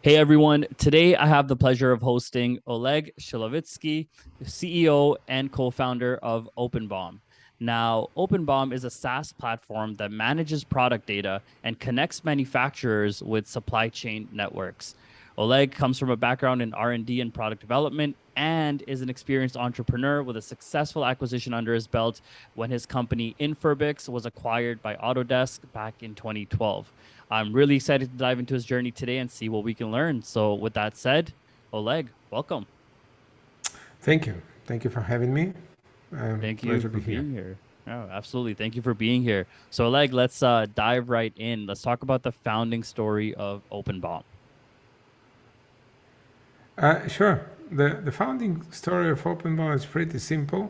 Hey everyone, today I have the pleasure of hosting Oleg Shilovitsky, CEO and co-founder of openBOM. Now, openBOM is a SaaS platform that manages product data and connects manufacturers with supply chain networks. Oleg comes from a background in R&D and product development and is an experienced entrepreneur with a successful acquisition under his belt when his company Infobix was acquired by Autodesk back in 2012. I'm really excited to dive into his journey today and see what we can learn. So, with that said, Oleg, welcome. Thank you. Thank you for having me. Thank you Pleasure to for be here. being here. Oh, absolutely. Thank you for being here. So, Oleg, let's dive right in. Let's talk about the founding story of openBOM. Sure. The founding story of openBOM is pretty simple.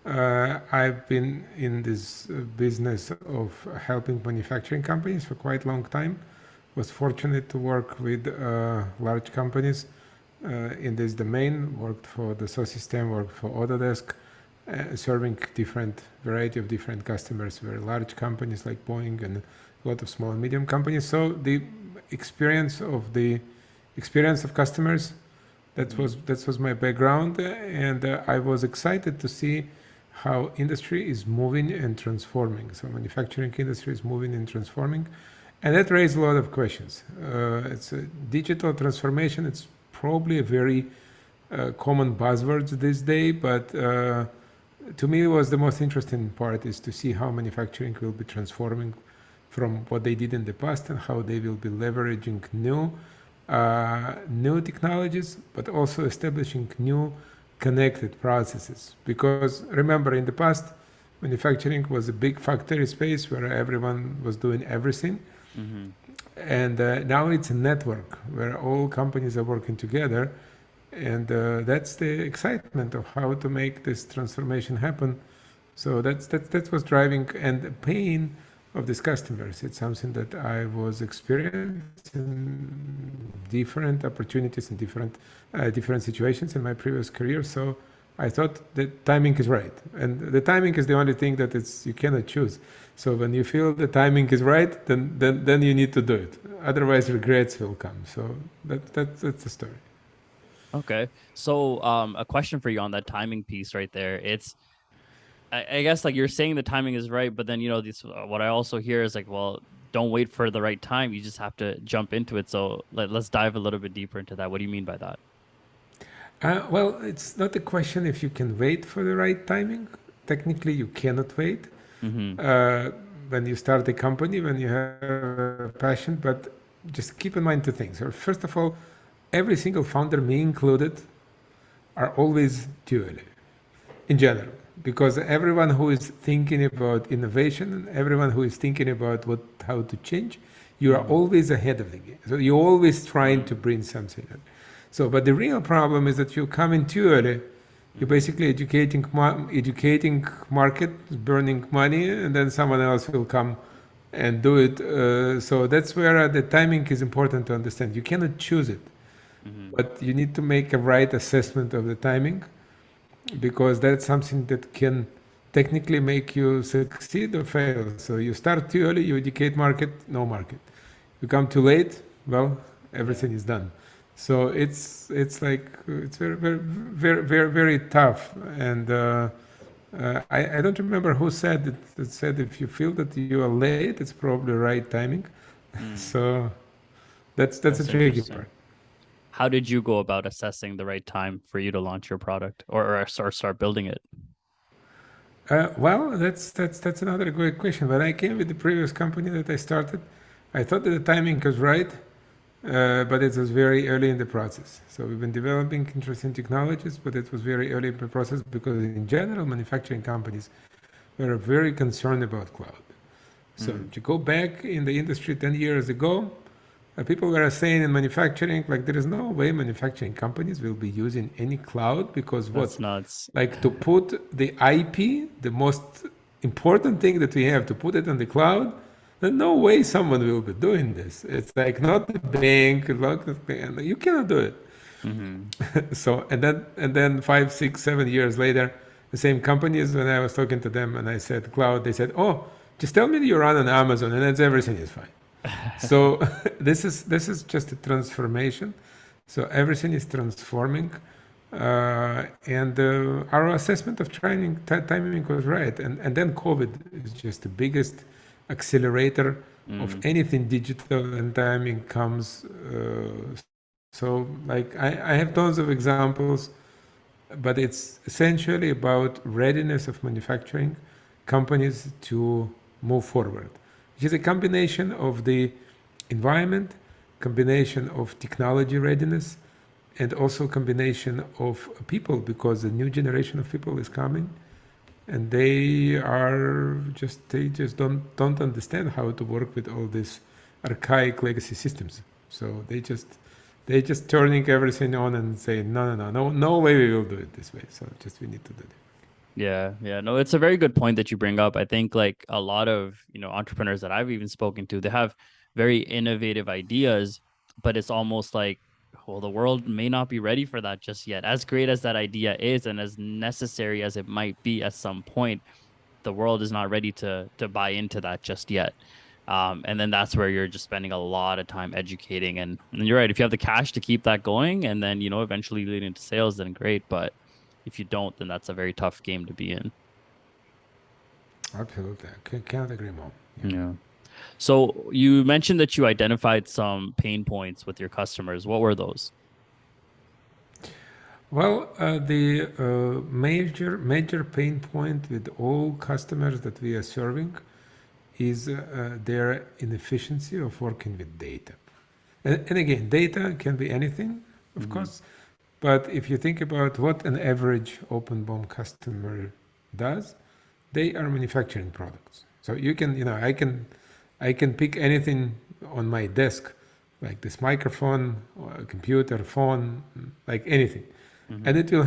I've been in this business of helping manufacturing companies for quite a long time. Was fortunate to work with large companies in this domain. Worked for the SaaS system, worked for Autodesk, serving different variety of different customers, very large companies like Boeing and a lot of small and medium companies. So the experience of customers, that was my background, and I was excited to see how industry is moving and transforming. So manufacturing industry is moving and transforming, and that raised a lot of questions. It's a digital transformation. It's probably a very common buzzword this day, but to me, was the most interesting part is to see how manufacturing will be transforming from what they did in the past and how they will be leveraging new technologies, but also establishing new connected processes. Because remember, in the past, manufacturing was a big factory space where everyone was doing everything. Mm-hmm. And now it's a network where all companies are working together. And that's the excitement of how to make this transformation happen. So that's what's driving, and the pain of these customers. It's something that I was experiencing different opportunities in different situations in my previous career. So I thought the timing is right, and the timing is the only thing that you cannot choose. So when you feel the timing is right, then you need to do it. Otherwise, regrets will come. So that's the story. Okay. So, a question for you on that timing piece right there. I guess like you're saying the timing is right, but then what I also hear is like, well, don't wait for the right time. You just have to jump into it. So let's dive a little bit deeper into that. What do you mean by that? Well, it's not a question if you can wait for the right timing. Technically, you cannot wait. Mm-hmm. When you start a company, when you have a passion, but just keep in mind two things. First of all, every single founder, me included, are always too early in general, because everyone who is thinking about innovation, everyone who is thinking about how to change, you are always ahead of the game. So you're always trying to bring something in. So, but the real problem is that you come in too early. You're basically educating market, burning money, and then someone else will come and do it. So that's where the timing is important to understand. You cannot choose it, but you need to make a right assessment of the timing, because that's something that can technically make you succeed or fail. So you start too early, you educate market, no market. You come too late, well, everything is done. So it's very very tough. And I don't remember who said it. It said if you feel that you are late, it's probably right timing. So that's a That's tricky interesting. part. How did you go about assessing the right time for you to launch your product or start building it? Well, that's another great question. When I came with the previous company that I started, I thought that the timing was right, but it was very early in the process. So we've been developing interesting technologies, but it was very early in the process because in general, manufacturing companies were very concerned about cloud. So to go back in the industry 10 years ago, people were saying in manufacturing, like there is no way manufacturing companies will be using any cloud, because That's what? nuts. Like to put the IP, the most important thing that we have, to put it on the cloud, then no way someone will be doing this. It's like not the bank, you cannot do it. Mm-hmm. So and then 5, 6, 7 years later, the same companies, when I was talking to them and I said cloud, they said, oh, just tell me that you run on Amazon and that's everything is fine. So this is just a transformation. So everything is transforming, and our assessment of timing was right. And then COVID is just the biggest accelerator of anything digital, and timing comes. So like I have tons of examples, but it's essentially about readiness of manufacturing companies to move forward, which is a combination of the environment, combination of technology readiness, and also combination of people, because the new generation of people is coming, and they just don't understand how to work with all these archaic legacy systems. So they just turning everything on and say no way we will do it this way. So just we need to do it. Yeah. No, it's a very good point that you bring up. I think like a lot of, entrepreneurs that I've even spoken to, they have very innovative ideas, but it's almost like, well, the world may not be ready for that just yet. As great as that idea is and as necessary as it might be at some point, the world is not ready to buy into that just yet. And then that's where you're just spending a lot of time educating. And you're right. If you have the cash to keep that going and then, eventually lead into sales, then great. But if you don't, then that's a very tough game to be in. Absolutely, I can't agree more. Yeah. So you mentioned that you identified some pain points with your customers. What were those? Well, the major pain point with all customers that we are serving is their inefficiency of working with data. And again, data can be anything, of course, but if you think about what an average openBOM customer does, they are manufacturing products. So you can, I can pick anything on my desk, like this microphone, or a computer, phone, like anything. And it will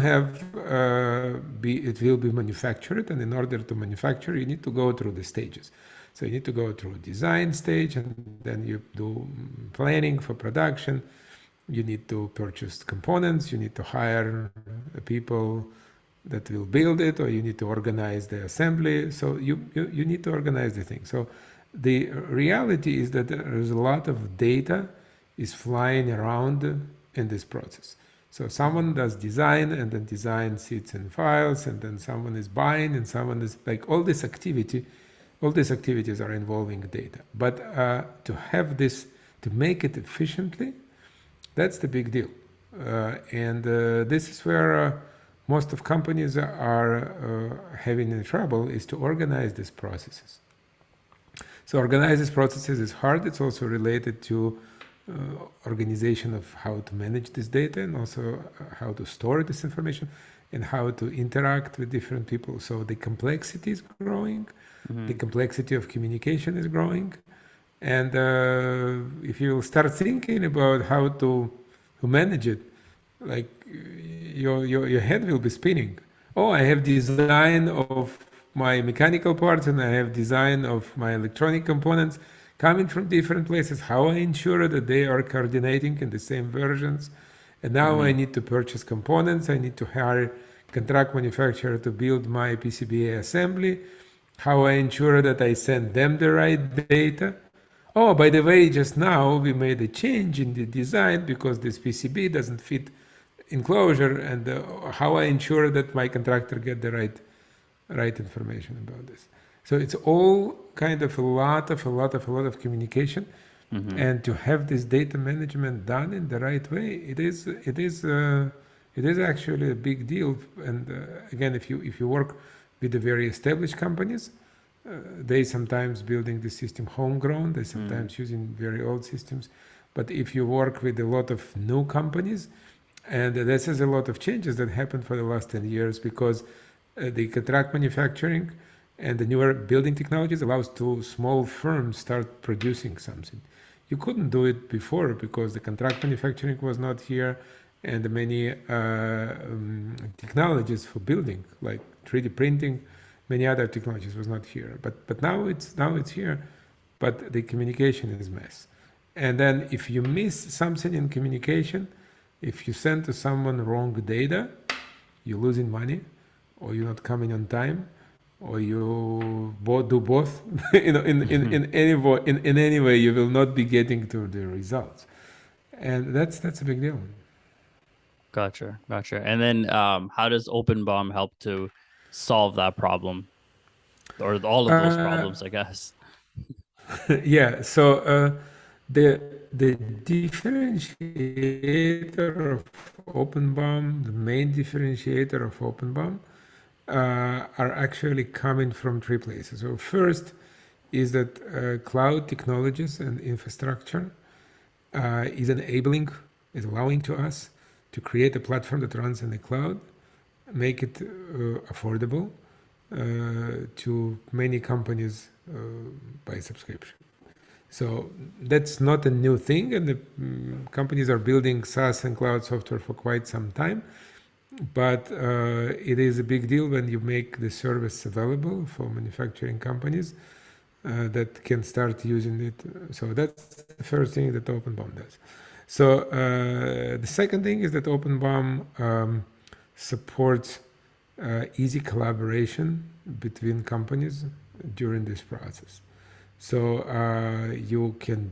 be manufactured, and in order to manufacture, you need to go through the stages. So you need to go through design stage, and then you do planning for production. You need to purchase components. You need to hire people that will build it, or you need to organize the assembly. So you need to organize the thing. So the reality is that there is a lot of data is flying around in this process. So someone does design, and then design sits in files, and then someone is buying, and someone is like all these activities are involving data. But to have this, to make it efficiently, that's the big deal. And this is where most of companies are having trouble, is to organize these processes. So organize these processes is hard. It's also related to organization of how to manage this data, and also how to store this information, and how to interact with different people. So the complexity is growing, the complexity of communication is growing, and if you start thinking about how to manage it, like your head will be spinning. Oh, I have design of my mechanical parts, and I have design of my electronic components coming from different places. How I ensure that they are coordinating in the same versions? And now I need to purchase components. I need to hire contract manufacturer to build my PCBA assembly. How I ensure that I send them the right data? Oh, by the way, just now we made a change in the design because this PCB doesn't fit enclosure, and how I ensure that my contractor get the right information about this. So it's all kind of a lot of communication, and to have this data management done in the right way, it is actually a big deal. And again, if you work with the very established companies, they sometimes building the system homegrown, they sometimes using very old systems. But if you work with a lot of new companies, and this is a lot of changes that happened for the last 10 years, because the contract manufacturing and the newer building technologies allows to small firms start producing something. You couldn't do it before because the contract manufacturing was not here, and the many technologies for building, like 3D printing, many other technologies was not here. But now it's here, but the communication is mess. And then if you miss something in communication, if you send to someone wrong data, you're losing money, or you're not coming on time, or you both do both. In any way, you will not be getting to the results, and that's a big deal. Gotcha. And then how does openBOM help to solve that problem or all of those Uh, problems, I guess? yeah. So the differentiator of openBOM, the main differentiator of openBOM, are actually coming from three places. So first is that cloud technologies and infrastructure is enabling, is allowing to us to create a platform that runs in the cloud, make it affordable to many companies by subscription. So that's not a new thing, and the companies are building SaaS and cloud software for quite some time. But it is a big deal when you make the service available for manufacturing companies that can start using it. So that's the first thing that openBOM does. So the second thing is that openBOM supports easy collaboration between companies during this process. So you can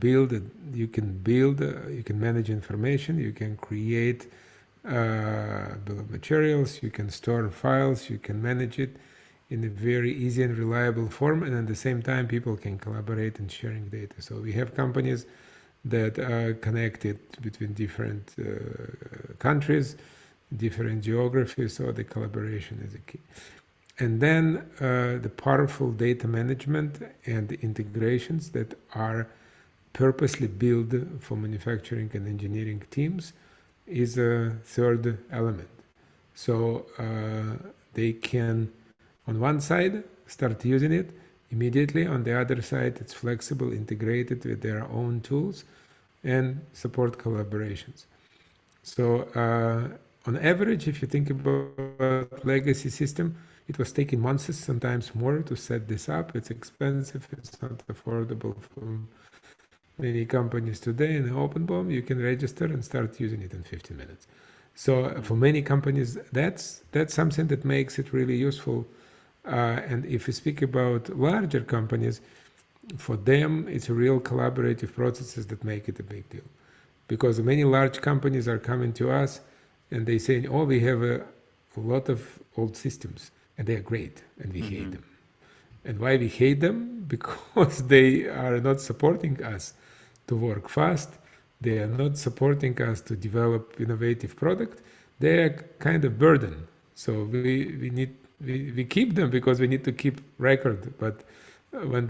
manage information, you can create bill of materials, you can store files, you can manage it in a very easy and reliable form, and at the same time people can collaborate in sharing data. So we have companies that are connected between different countries, different geographies, so the collaboration is a key. And then the powerful data management and integrations that are purposely built for manufacturing and engineering teams is a third element. So they can, on one side, start using it immediately. On the other side, it's flexible, integrated with their own tools, and support collaborations. So on average, if you think about legacy system, it was taking months, sometimes more, to set this up. It's expensive. It's not affordable for many companies today. In openBOM, you can register and start using it in 15 minutes. So for many companies, that's something that makes it really useful. And if we speak about larger companies, for them, it's a real collaborative processes that make it a big deal. Because many large companies are coming to us and they say, oh, we have a lot of old systems and they are great and we hate them. And why we hate them? Because they are not supporting us to work fast. They are not supporting us to develop innovative product. They are kind of burden. So we keep them because we need to keep record. But when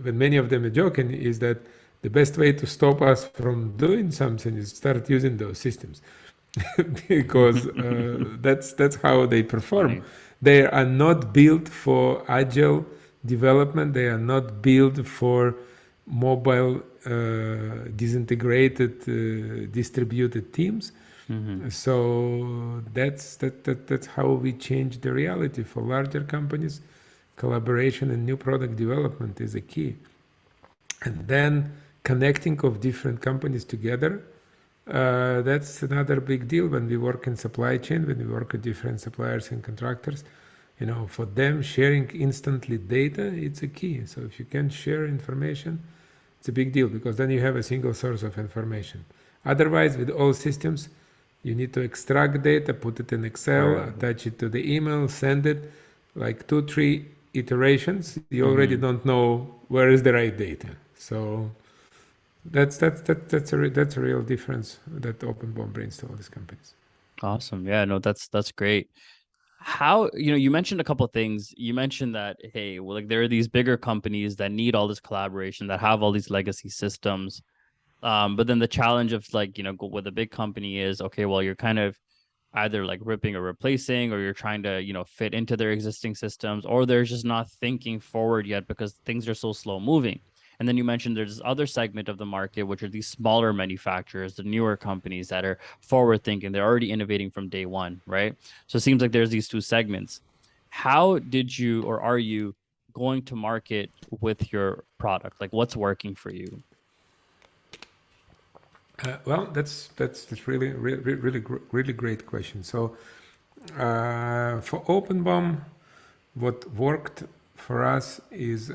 many of them are joking is that the best way to stop us from doing something is start using those systems. Because that's how they perform. Funny. They are not built for agile development. They are not built for mobile, disintegrated, distributed teams. So that's how we change the reality. For larger companies, collaboration and new product development is a key. And then connecting of different companies together, that's another big deal when we work in supply chain, when we work with different suppliers and contractors. For them, sharing instantly data, it's a key. So if you can share information, it's a big deal because then you have a single source of information. Otherwise, with all systems, you need to extract data, put it in Excel, attach it to the email, send it, like 2-3 iterations. You already don't know where is the right data. So that's a real difference that openBOM brings to all these companies. Awesome. Yeah, no, that's great. How, you mentioned a couple of things. You mentioned that, hey, well, like there are these bigger companies that need all this collaboration, that have all these legacy systems. But then the challenge of with a big company is, okay, well, you're kind of either like ripping or replacing, or you're trying to, fit into their existing systems, or they're just not thinking forward yet because things are so slow moving. And then you mentioned there's this other segment of the market, which are these smaller manufacturers, the newer companies that are forward thinking. They're already innovating from day one, right? So it seems like there's these two segments. How did you, or are you going to market with your product? Like, what's working for you? Well, that's really great question. So for openBOM, what worked for us is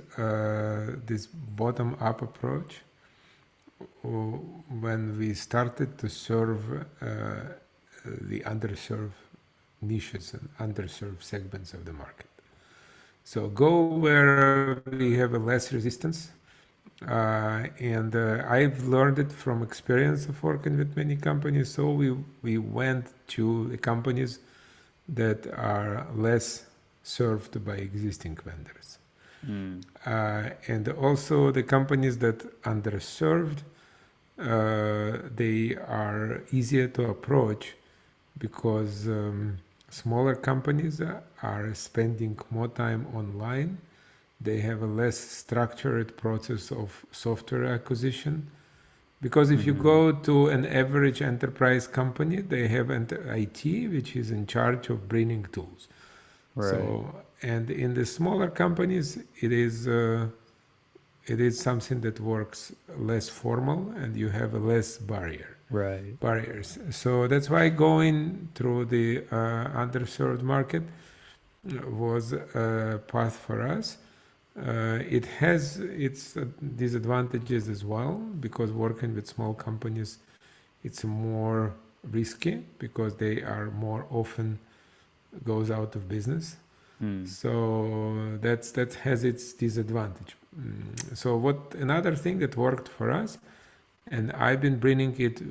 this bottom-up approach. When we started to serve the underserved niches and underserved segments of the market. So go where we have a less resistance. And I've learned it from experience of working with many companies. So we went to the companies that are less served by existing vendors. And also the companies that underserved, they are easier to approach because smaller companies are spending more time online. They have a less structured process of software acquisition. Because if you go to an average enterprise company, they have an IT, which is in charge of bringing tools. Right. So, and in the smaller companies, it is something that works less formal, and you have a less barriers. So that's why going through the underserved market was a path for us. It has its disadvantages as well, because working with small companies, it's more risky because they are more often goes out of business. So that has its disadvantage. So another thing that worked for us, and I've been bringing it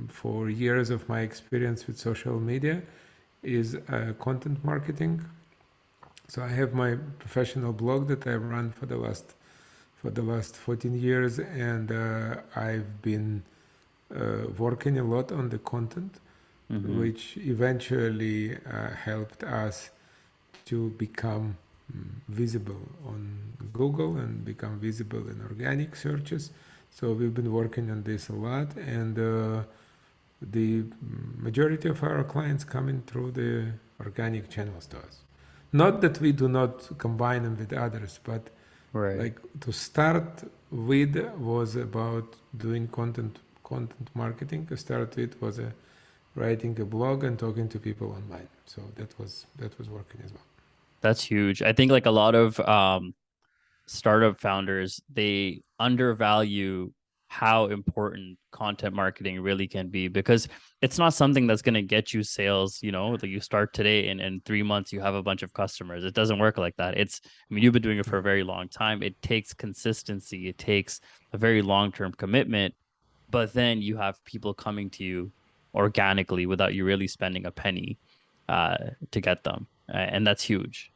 for years of my experience with social media, is content marketing. So I have my professional blog that I've run for the last 14 years, and I've been working a lot on the content, which eventually helped us to become visible on Google and become visible in organic searches. So we've been working on this a lot, and the majority of our clients come in through the organic channels to us. Not that we do not combine them with others, but like to start with was about doing content marketing. To start with was writing a blog and talking to people online. So that was working as well. That's huge. I think like a lot of startup founders, they undervalue how important content marketing really can be, because it's not something that's going to get you sales, that you start today and in 3 months you have a bunch of customers. It doesn't work like that. You've been doing it for a very long time. It takes consistency. It takes a very long-term commitment, but then you have people coming to you organically without you really spending a penny to get them. And that's huge.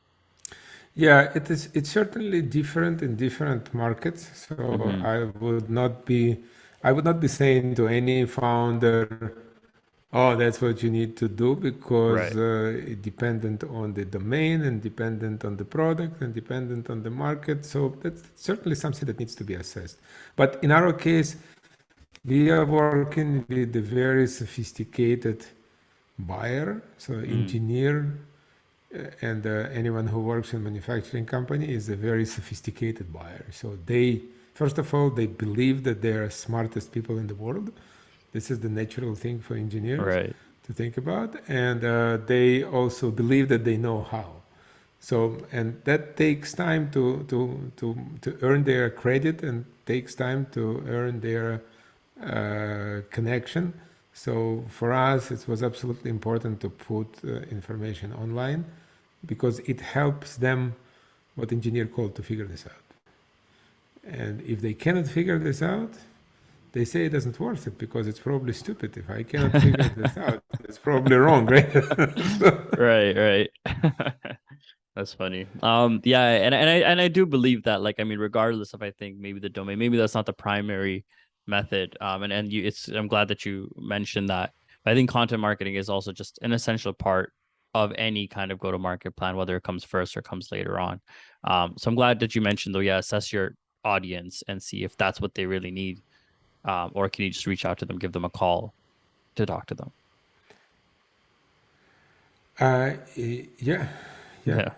Yeah, it is. It's certainly different in different markets. So I would not be saying to any founder, "Oh, that's what you need to do," because it dependent on the domain and dependent on the product and dependent on the market. So that's certainly something that needs to be assessed. But in our case, we are working with a very sophisticated buyer, so engineer. And anyone who works in a manufacturing company is a very sophisticated buyer. So first of all, they believe that they are smartest people in the world. This is the natural thing for engineers to think about. And they also believe that they know how. So, and that takes time to earn their credit, and takes time to earn their connection. So for us, it was absolutely important to put information online, because it helps them, what engineers call, to figure this out. And if they cannot figure this out, they say it doesn't worth it, because it's probably stupid. If I cannot figure this out, it's probably wrong, right? Right. That's funny. Yeah, and I do believe that, like, regardless of, I think, maybe the domain, maybe that's not the primary method. I'm glad that you mentioned that. But I think content marketing is also just an essential part of any kind of go-to-market plan, whether it comes first or comes later on. So I'm glad that you mentioned, though, assess your audience and see if that's what they really need. Or can you just reach out to them, give them a call to talk to them? Yeah.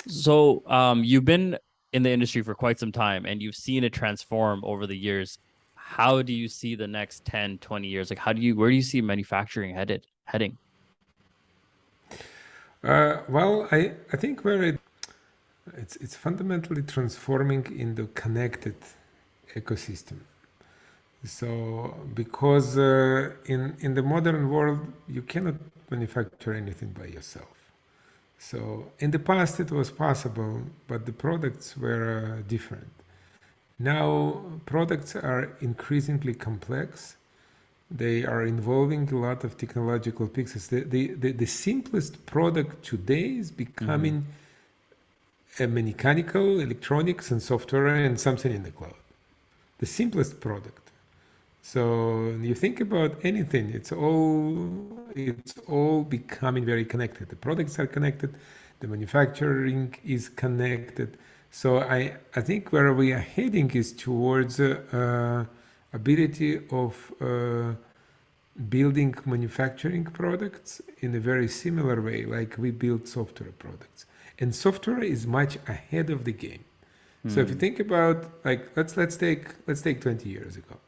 So you've been in the industry for quite some time, and you've seen it transform over the years. How do you see the next 10, 20 years? Like, where do you see manufacturing heading? Well, I think It's fundamentally transforming into connected ecosystem. So because in the modern world you cannot manufacture anything by yourself. So in the past it was possible, but the products were different. Now products are increasingly complex. They are involving a lot of technological pieces. The simplest product today is becoming a mechanical, electronics and software and something in the cloud. The simplest product. So you think about anything, it's all becoming very connected. The products are connected, the manufacturing is connected. So I think where we are heading is towards ability of building manufacturing products in a very similar way, like we build software products. And software is much ahead of the game. So if you think about, like, let's take 20 years ago.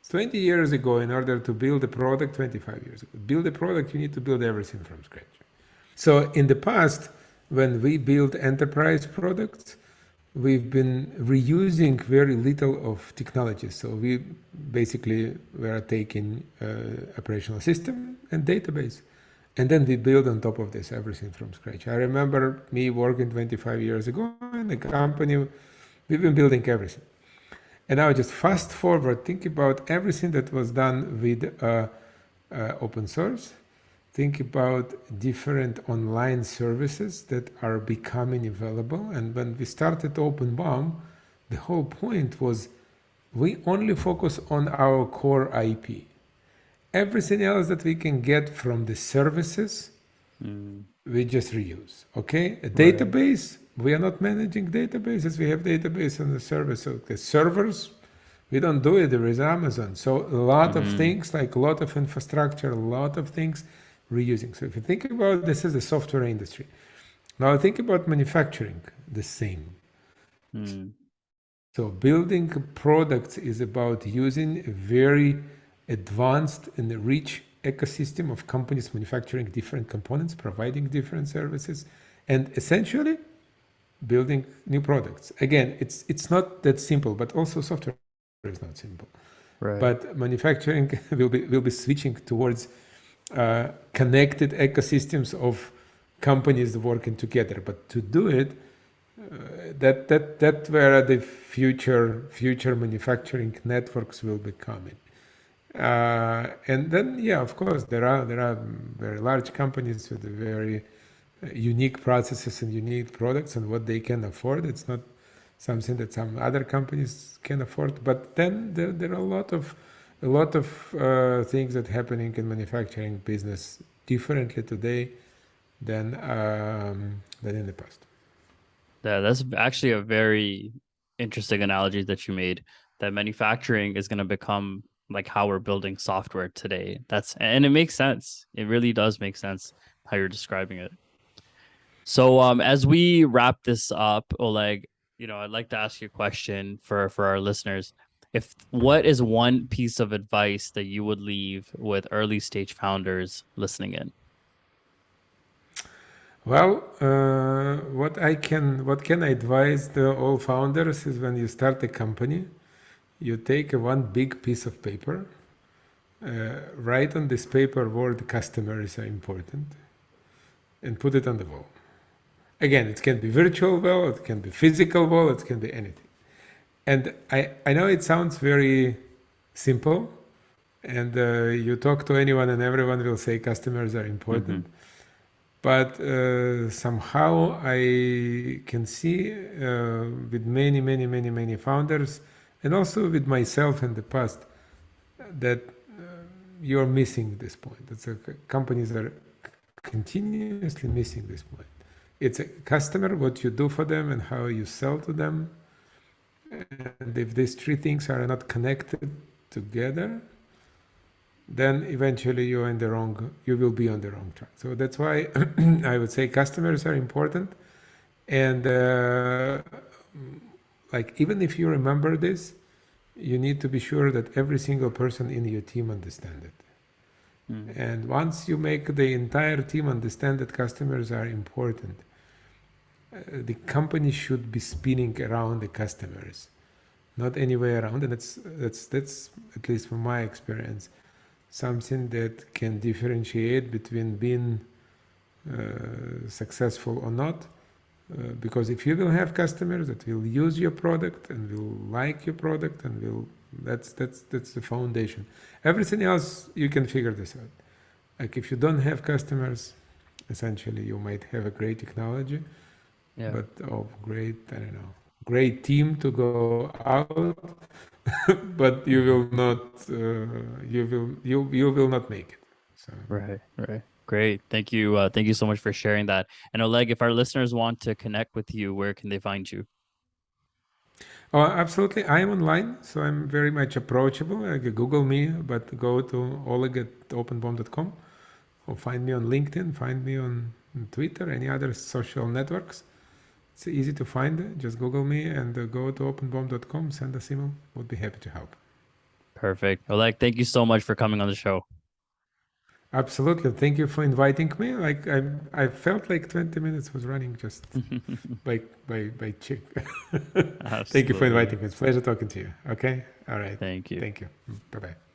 20 years ago, in order to build a product, 25 years ago, build a product, you need to build everything from scratch. So in the past, when we build enterprise products, we've been reusing very little of technology. So we basically were taking operational system and database, and then we build on top of this everything from scratch. I remember me working 25 years ago in a company, we've been building everything. And now just fast forward, think about everything that was done with open source. Think about different online services that are becoming available. And when we started openBOM, the whole point was we only focus on our core IP. Everything else that we can get from the services, we just reuse. Okay, a database. We are not managing databases. We have database on the service. So the servers, we don't do it. There is Amazon. So a lot of things, like a lot of infrastructure, a lot of things reusing. So if you think about this is the software industry. Now think about manufacturing, the same. So building products is about using a very advanced and rich ecosystem of companies manufacturing different components, providing different services, and essentially building new products. Again, it's not that simple, but also software is not simple. Right. But manufacturing will be switching towards connected ecosystems of companies working together. But to do it, that where the future manufacturing networks will be coming. And then, yeah, of course, there are very large companies with very unique processes and unique products and what they can afford. It's not something that some other companies can afford. But then there are a lot of things that are happening in manufacturing business differently today than in the past. Yeah, that's actually a very interesting analogy that you made, that manufacturing is going to become like how we're building software today. And it makes sense. It really does make sense how you're describing it. So as we wrap this up, Oleg, I'd like to ask you a question for our listeners. What is one piece of advice that you would leave with early stage founders listening in? Well, what can I advise all founders is when you start a company, you take one big piece of paper, write on this paper word customers are important, and put it on the wall. Again, it can be virtual wall, it can be physical wall, it can be anything. And I know it sounds very simple, and you talk to anyone and everyone will say customers are important. But somehow I can see with many founders, and also with myself in the past, that you're missing this point. Companies are continuously missing this point. It's a customer, what you do for them and how you sell to them. And if these three things are not connected together, then eventually you will be on the wrong track. So that's why I would say customers are important. And like, even if you remember this, you need to be sure that every single person in your team understands it. And once you make the entire team understand that customers are important, the company should be spinning around the customers, not anywhere around. And that's at least from my experience, something that can differentiate between being successful or not. Because if you will have customers that will use your product and will like your product and will, that's the foundation. Everything else you can figure this out. Like if you don't have customers, essentially you might have a great technology, but great team to go out, but you will not you will not make it. So Right. Great. Thank you. Thank you so much for sharing that. And Oleg, if our listeners want to connect with you, where can they find you? oh, absolutely, I am online, so I'm very much approachable. Like Google me, but go to oleg at openbom.com, or find me on LinkedIn, find me on Twitter, any other social networks. It's easy to find. Just Google me and go to openbom.com, send us email. Would be happy to help. Perfect. Oleg, thank you so much for coming on the show. Absolutely. Thank you for inviting me. Like I felt like 20 minutes was running just by check. Thank you for inviting me. It's a pleasure talking to you. Okay. All right. Thank you. Thank you. Bye bye.